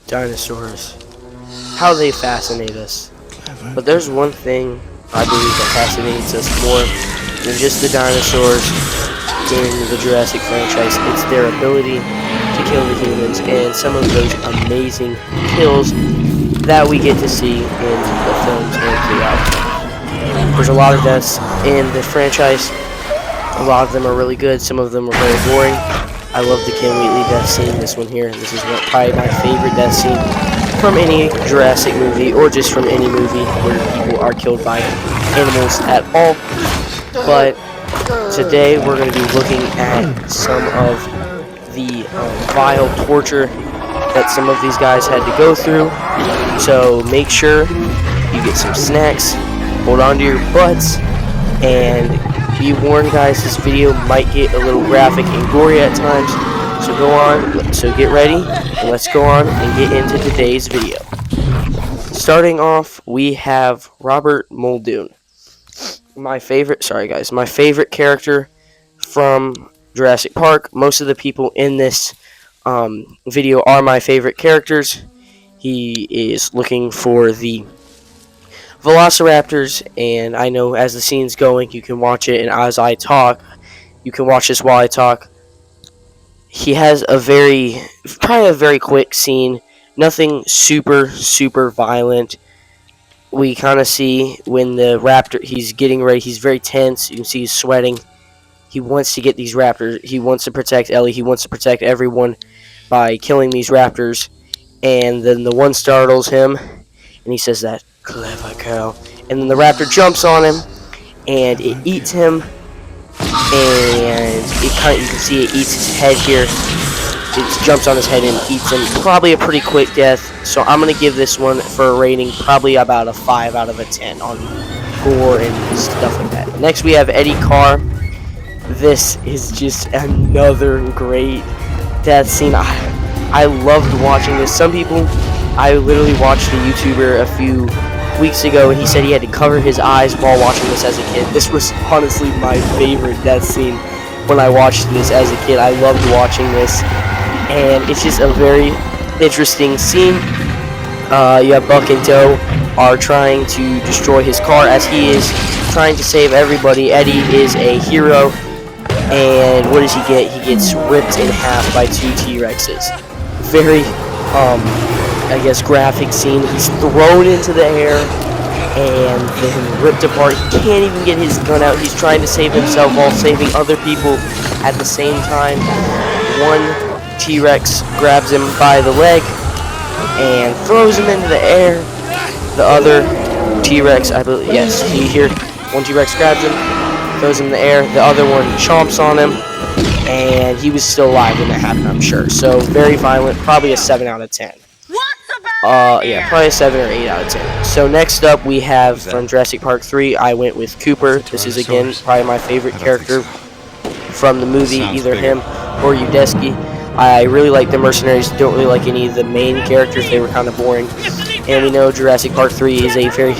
dinosaurs, how they fascinate us. But there's one thing I believe that fascinates us more than just the dinosaurs in the Jurassic franchise. It's their ability to kill the humans and some of those amazing kills that we get to see in the films and throughout. There's a lot of deaths in the franchise. A lot of them are really good. Some of them are very boring. I love the Wheatley death scene. This one here. This is probably my favorite death scene from any Jurassic movie, or just from any movie where people are killed by animals at all. But today we're going to be looking at some of the vile torture that some of these guys had to go through. So make sure you get some snacks, hold on to your butts, and be warned, guys, this video might get a little graphic and gory at times. So get ready, and let's go on and get into today's video. Starting off, we have Robert Muldoon. My favorite character from Jurassic Park. Most of the people in this video are my favorite characters. He is looking for the Velociraptors, and I know as the scene's going, you can watch it, and as I talk, you can watch this while I talk. He has probably a very quick scene, nothing super violent. We kind of see when the raptor, he's getting ready, he's very tense, you can see he's sweating. He wants to get these raptors, he wants to protect Ellie, he wants to protect everyone by killing these raptors, and then the one startles him, and he says that, "Clever girl," and then the raptor jumps on him, and it eats him, and you can see it eats his head here. It jumps on his head and eats him. Probably a pretty quick death, so I'm going to give this one for a rating probably about a 5 out of a 10 on gore and stuff like that. Next we have Eddie Carr. This is just another great death scene. I loved watching this. Some people, I literally watched a YouTuber a few weeks ago, and he said he had to cover his eyes while watching this as a kid. This was honestly my favorite death scene when I watched this as a kid. I loved watching this, and it's just a very interesting scene. You have Buck and Doe are trying to destroy his car as he is trying to save everybody. Eddie is a hero, and what does he get? He gets ripped in half by 2 T-Rexes. Very I guess graphic scene. He's thrown into the air and then ripped apart. He can't even get his gun out. He's trying to save himself while saving other people at the same time. One T-Rex grabs him by the leg and throws him into the air. The other T-Rex, I believe, yes, one T-Rex grabs him, throws him in the air. The other one chomps on him, and he was still alive when that happened, I'm sure. So very violent, probably a 7 out of 10. Yeah, probably a 7 or 8 out of 10. So next up we have from Jurassic Park 3, I went with Cooper. This is again probably my favorite character from the movie, either him or Udesky. I really like the mercenaries, don't really like any of the main characters, they were kind of boring. And we know Jurassic Park 3 is a very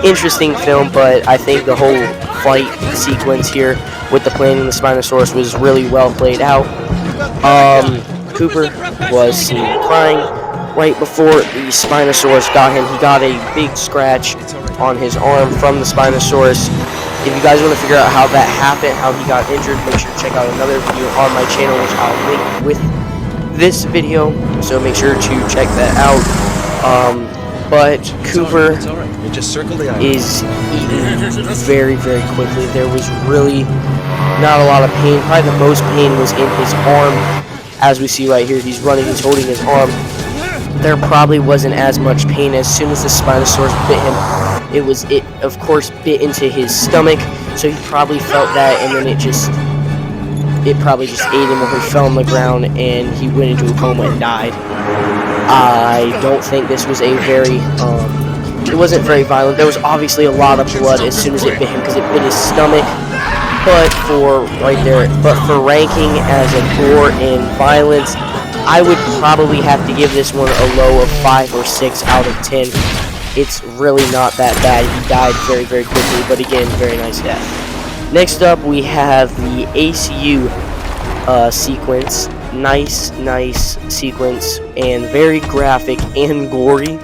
interesting film, but I think the whole fight sequence here with the plane and the Spinosaurus was really well played out. Cooper was seen crying right before the Spinosaurus got him. He got a big scratch on his arm from the Spinosaurus. If you guys want to figure out how that happened, how he got injured, make sure to check out another video on my channel, which I'll link with this video, so make sure to check that out. But Cooper is eaten very quickly. There was really not a lot of pain. Probably the most pain was in his arm. As we see right here, he's running, he's holding his arm. There probably wasn't as much pain. As soon as the Spinosaurus bit him, it of course bit into his stomach, so he probably felt that, and then it probably just ate him, or he fell on the ground and he went into a coma and died. I don't think this was a very it wasn't very violent. There was obviously a lot of blood as soon as it bit him, because it bit his stomach. But for ranking as a gore and violence, I would probably have to give this one a low of 5 or 6 out of 10. It's really not that bad. He died very quickly, but again, very nice death. Next up, we have the ACU sequence. nice sequence and very graphic and gory.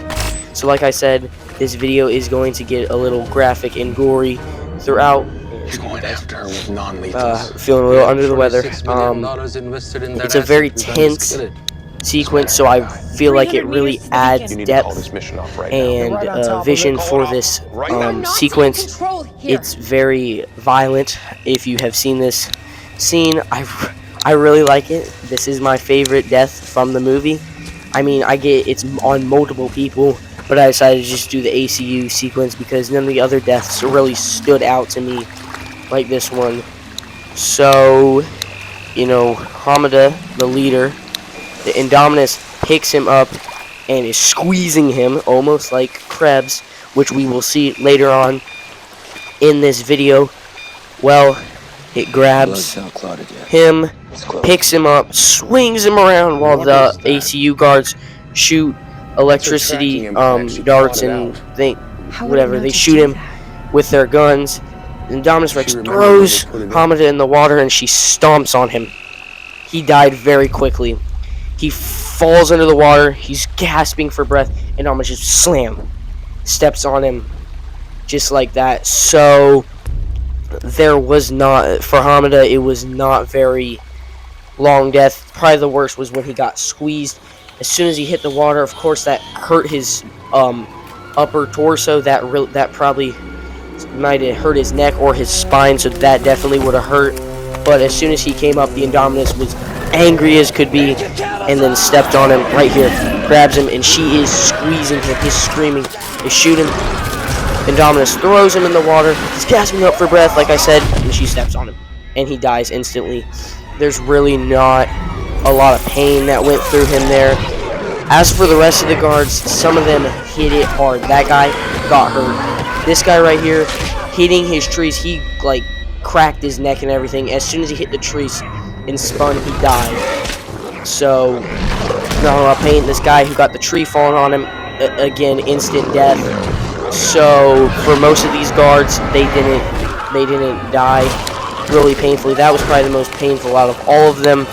So like I said, this video is going to get a little graphic and gory throughout. He's going after her with non-lethals. Feeling a little under the weather. It's a very tense sequence, so I feel like it really adds depth and vision for this sequence. It's very violent. If you have seen this scene, I really like it. This is my favorite death from the movie. I mean, I get it's on multiple people, but I decided to just do the ACU sequence because none of the other deaths really stood out to me like this one. So, you know, Hamada, the leader, the Indominus picks him up and is squeezing him almost like Krebs, which we will see later on in this video. Well, it grabs him, picks him up, swings him around while the ACU guards shoot electricity darts and whatever. They shoot him with their guns. And Indominus Rex throws Hamada in the water and she stomps on him. He died very quickly. He falls under the water. He's gasping for breath. And Indominus just steps on him just like that. So there was not, for Hamada, it was not very long death. Probably the worst was when he got squeezed. As soon as he hit the water, of course, that hurt his upper torso. That probably might have hurt his neck or his spine, so that definitely would have hurt. But as soon as he came up, the Indominus was angry as could be, and then stepped on him right here, grabs him, and she is squeezing him. He's screaming. They shoot him. Indominus throws him in the water. He's gasping up for breath, like I said, and she steps on him, and he dies instantly. There's really not a lot of pain that went through him there. As for the rest of the guards, some of them hit it hard. That guy got hurt. This guy right here, hitting his trees, he like cracked his neck and everything. As soon as he hit the trees and spun, he died. So, not a lot of pain. This guy who got the tree falling on him, again, instant death. So, for most of these guards, they didn't die really painfully. That was probably the most painful out of all of them.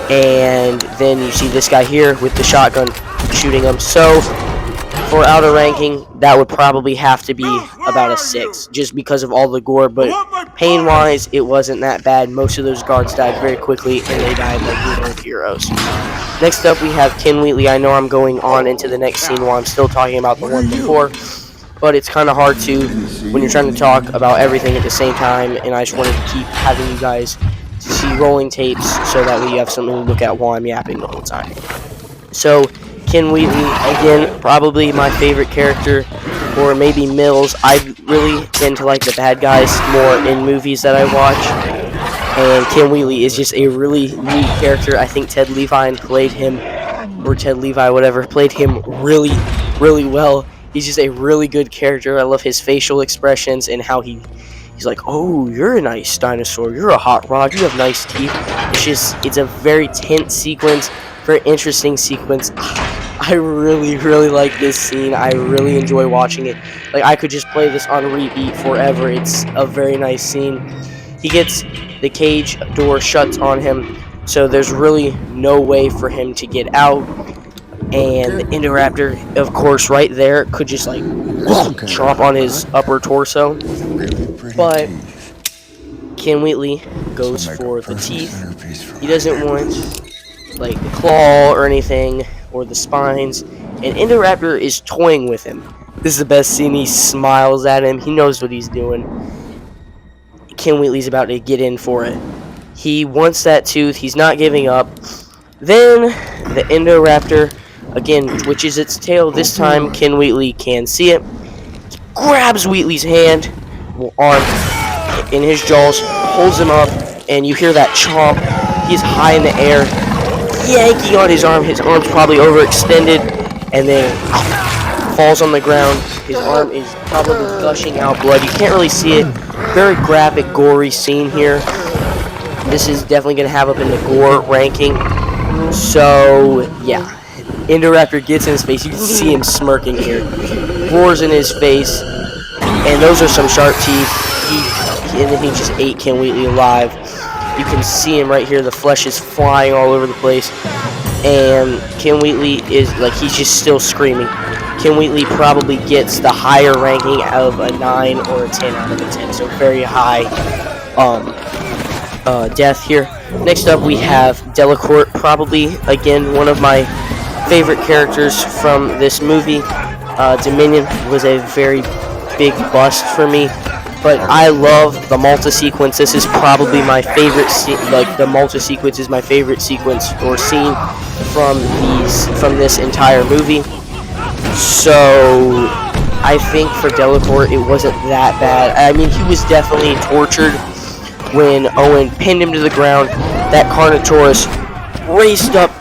And then you see this guy here with the shotgun shooting him. So, for outer ranking, that would probably have to be about a 6, just because of all the gore. But pain-wise, it wasn't that bad. Most of those guards died very quickly, and they died like real heroes. Next up, we have Ken Wheatley. I know I'm going on into the next scene while I'm still talking about the one before, but it's kind of hard to when you're trying to talk about everything at the same time, and I just wanted to keep having you guys to see rolling tapes so that we have something to look at while I'm yapping the whole time. So, Ken Wheatley, again, probably my favorite character, or maybe Mills. I really tend to like the bad guys more in movies that I watch, and Ken Wheatley is just a really neat character. I think Ted Levine played him, or Ted Levi, whatever, played him really, really well. He's just a really good character. I love his facial expressions and how he's like, oh, you're a nice dinosaur, you're a hot rod, you have nice teeth. It's a very tense sequence, very interesting sequence. I really, really like this scene. I really enjoy watching it. Like, I could just play this on repeat forever. It's a very nice scene. He gets the cage door shut on him, so there's really no way for him to get out. And the Indoraptor, of course, right there, could just like chomp on his upper torso. But Ken Wheatley goes for the teeth. He doesn't want like the claw or anything, or the spines, and Indoraptor is toying with him. This is the best scene. He smiles at him. He knows what he's doing. Ken Wheatley's about to get in for it. He wants that tooth. He's not giving up. Then the Indoraptor again twitches its tail. This time Ken Wheatley can see it. Grabs Wheatley's hand, arm in his jaws, pulls him up, and you hear that chomp. He's high in the air, yanking on his arm. His arm's probably overextended, and then falls on the ground. His arm is probably gushing out blood. You can't really see it. Very graphic, gory scene here. This is definitely going to have up in the gore ranking. So, yeah. Indoraptor gets in his face. You can see him smirking here. Roars in his face. And those are some sharp teeth. And then he just ate Ken Wheatley alive. You can see him right here. The flesh is flying all over the place. And Kim Wheatley is, like, he's just still screaming. Kim Wheatley probably gets the higher ranking of a 9 or a 10 out of a 10. So very high death here. Next up, we have Delacourt, probably, again, one of my favorite characters from this movie. Dominion was a very big bust for me, but I love the Malta sequence. This is probably my favorite the Malta sequence is my favorite sequence or scene from this entire movie. So I think for Delacourt it wasn't that bad. I mean, he was definitely tortured when Owen pinned him to the ground. That Carnotaurus raced up,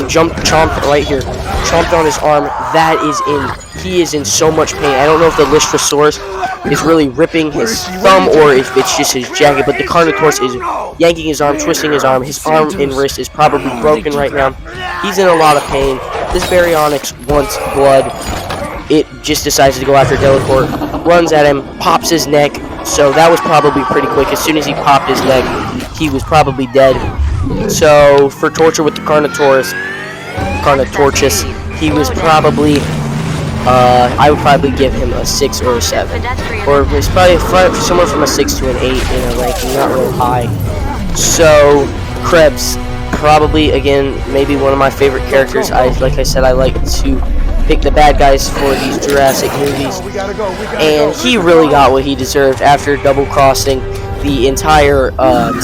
chomped right here, chomped on his arm. He is in so much pain. I don't know if the Lystrosaurus is really ripping his thumb or if it's just his jacket, but the Carnotaurus is yanking his arm, twisting his arm. His arm and wrist is probably broken right now. He's in a lot of pain. This Baryonyx wants blood. It just decides to go after Delacourt, runs at him, pops his neck. So that was probably pretty quick. As soon as he popped his neck, he was probably dead. So for torture with the Carnotaurus, he was probably, I would probably give him a 6 or a 7. Or it's probably somewhere from a 6 to an 8 in a ranking, not real high. So Krebs, probably, again, maybe one of my favorite characters. Like I said, I like to pick the bad guys for these Jurassic movies. And he really got what he deserved after double-crossing the entire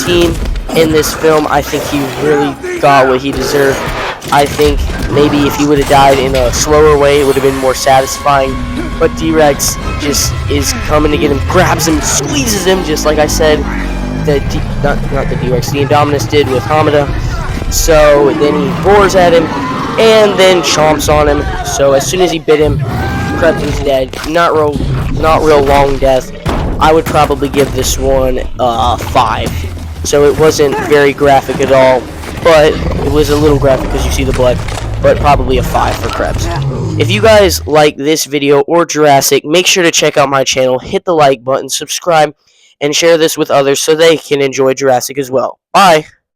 team in this film. I think he really got what he deserved. I think maybe if he would have died in a slower way, it would have been more satisfying. But D-Rex just is coming to get him, grabs him, squeezes him, just like I said, not the D-Rex, the Indominus did with Hamada. So then he roars at him, and then chomps on him. So as soon as he bit him, Krebs is dead. Not real long death. I would probably give this one a 5. So it wasn't very graphic at all, but it was a little graphic because you see the blood. But probably a 5 for Krebs. If you guys like this video or Jurassic, make sure to check out my channel, hit the like button, subscribe, and share this with others so they can enjoy Jurassic as well. Bye!